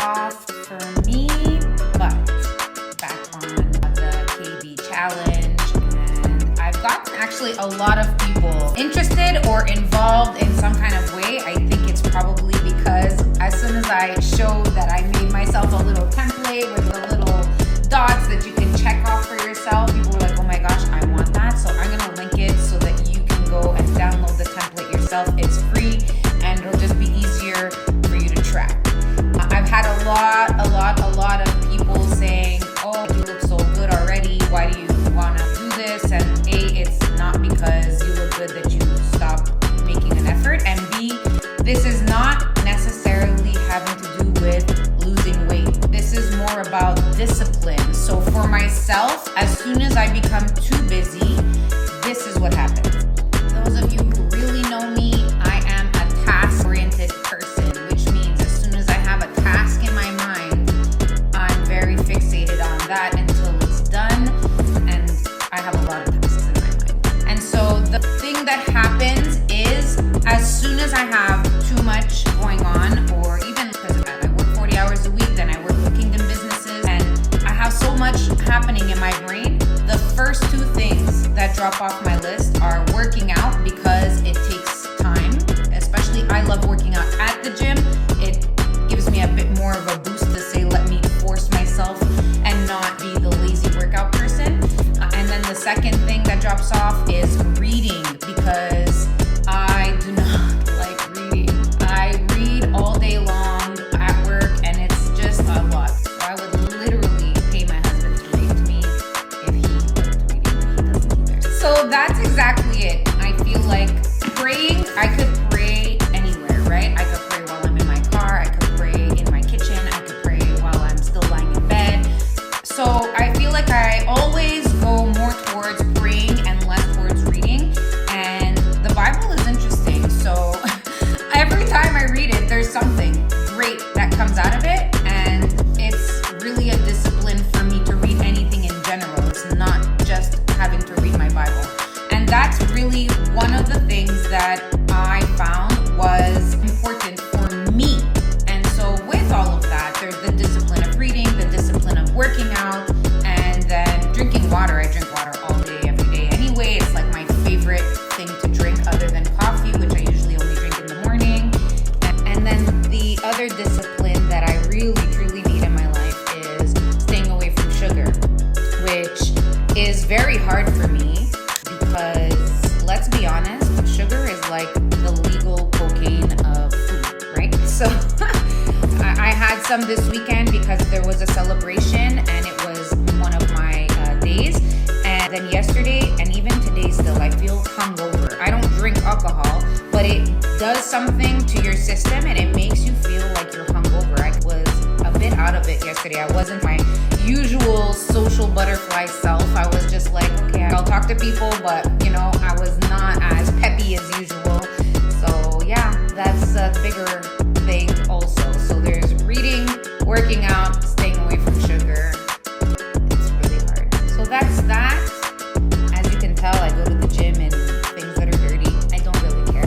off for me, but back on the KB challenge, and I've gotten actually a lot of people interested or involved in some kind of way. I think it's probably because as soon as I showed that I made myself a little template with the little dots that you can check off for yourself, people were like, oh my gosh, I want that. So I'm gonna link it so that you can go and download the template yourself. It's free and it'll just be easier for you to track. I've had a lot of people saying, oh, you look so good already. Why do you wanna do this? And A, it's not because you look good that you stop making an effort. And B, this is not necessarily having to do with losing weight. This is more about discipline. So for myself, as soon as I become too busy, this is what happens. Those of you who really know me, I am a task-oriented person, which means as soon as I have a task in my mind, I'm very fixated on that until it's done, and I have a lot of tasks in my mind. And so the thing that happens is, as soon as I have too much going on, or even because I work 40 hours a week, then I work with Kingdom Businesses, and I have so much happening in my brain, the first two things that drop off my list are working out, because it takes time. Especially, I love working out at the gym. It gives me a bit more of a boost to say, let me force myself and not be the lazy workout person. And then the second thing that drops off is reading, because I do not like reading. I read all day long at work, and it's just a lot. So I would literally pay my husband to read to me if he liked reading, but he doesn't either. So that's exactly it. I feel like praying, I could pray anywhere, right? I could pray while I'm in my car, I could pray in my kitchen, I could pray while I'm still lying in bed. So I feel like I always go more towards praying and less towards reading. And the Bible is interesting. So every time I read it, there's something great that comes out of it. And it's really a discipline for me to read anything in general. It's not just having to read my Bible. And that's really one of the things that I found was important for me. And so with all of that, there's the discipline of reading, the discipline of working out, and then drinking water. I drink water all day, every day anyway. It's like my favorite thing to drink other than coffee, which I usually only drink in the morning. And then the other discipline that I really, truly need in my life is staying away from sugar, which is very hard for me because, let's be honest, sugar is like the legal cocaine of food, right? So I had some this weekend because there was a celebration and it was one of my days. And then yesterday and even today still, I feel hungover. I don't drink alcohol, but it does something to your system and it makes you feel like you're hungover. I was a bit out of it yesterday. I wasn't my usual social butterfly self. I was just like, okay, I'll talk to people, but I was not as peppy as usual. So yeah, that's a bigger thing also. So there's reading, working out, staying away from sugar. It's really hard. So that's that. As you can tell, I go to the gym and things that are dirty, I don't really care.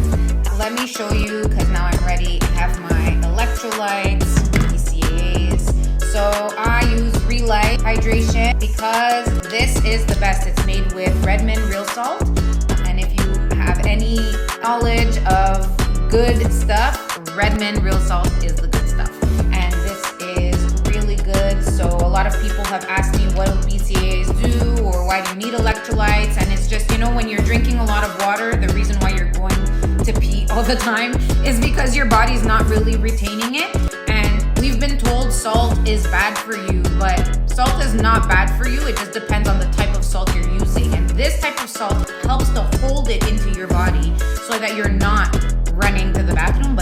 Let me show you, because now I'm ready. I have my electrolytes, BCAAs. So I use Relight Hydration because this is the best. It's made with Redmond Real Salt. And if you have any knowledge of good stuff, Redmond Real Salt is the good stuff. And this is really good. So a lot of people have asked me, what do BCAAs do, or why do you need electrolytes? And it's just, when you're drinking a lot of water, the reason why you're going to pee all the time is because your body's not really retaining it. And we've been told salt is bad for you, but salt is not bad for you. It just depends on the type of salt you're using. And this type of salt helps to hold it into your body so that you're not running to the bathroom,